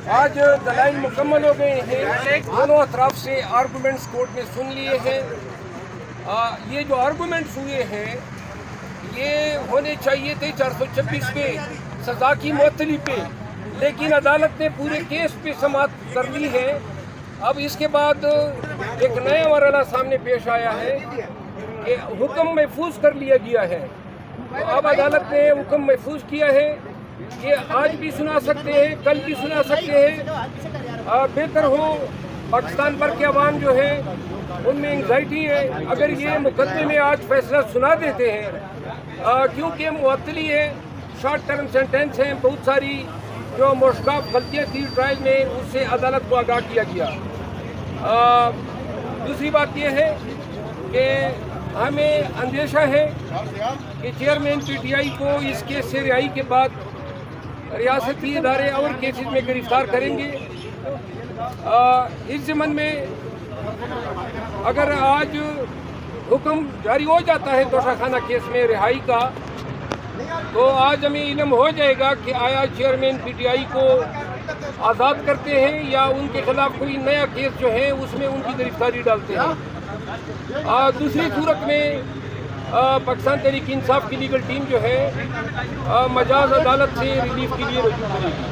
آج دلائل مکمل ہو گئے ہیں، دونوں اطراف سے آرگومنٹس کورٹ نے سن لیے ہیں۔ یہ جو آرگومنٹس ہوئے ہیں یہ ہونے چاہیے تھے 426 پہ سزا کی معطلی پہ، لیکن عدالت نے پورے کیس پہ سماعت کر لی ہے۔ اب اس کے بعد ایک نیا مرحلہ سامنے پیش آیا ہے کہ حکم محفوظ کر لیا گیا ہے۔ تو اب عدالت نے حکم محفوظ کیا ہے کہ آج بھی سنا سکتے ہیں، کل بھی سنا سکتے ہیں۔ بہتر ہو پاکستان بھر کے عوام جو ہے ان میں انگزائٹی ہے، اگر یہ مقدمے میں آج فیصلہ سنا دیتے ہیں کیونکہ معطلی ہے، شارٹ ٹرم سینٹینس ہیں، بہت ساری جو مشکوک غلطیاں تھی ٹرائل میں اس سے عدالت کو آگاہ کیا گیا۔ دوسری بات یہ ہے کہ ہمیں اندیشہ ہے کہ چیئرمین پی ٹی آئی کو اس کیس سے رہائی کے بعد ریاستی ادارے اور کیسز میں گرفتار کریں گے۔ اس ضمن میں اگر آج حکم جاری ہو جاتا ہے توشہ خانہ کیس میں رہائی کا، تو آج ہمیں علم ہو جائے گا کہ آیا چیئرمین پی ٹی آئی کو آزاد کرتے ہیں یا ان کے خلاف کوئی نیا کیس جو ہے اس میں ان کی گرفتاری ڈالتے ہیں۔ دوسری صورت میں پاکستان تحریک انصاف کی لیگل ٹیم جو ہے مجاز عدالت سے ریلیف کے لیے رجوع کرے گی۔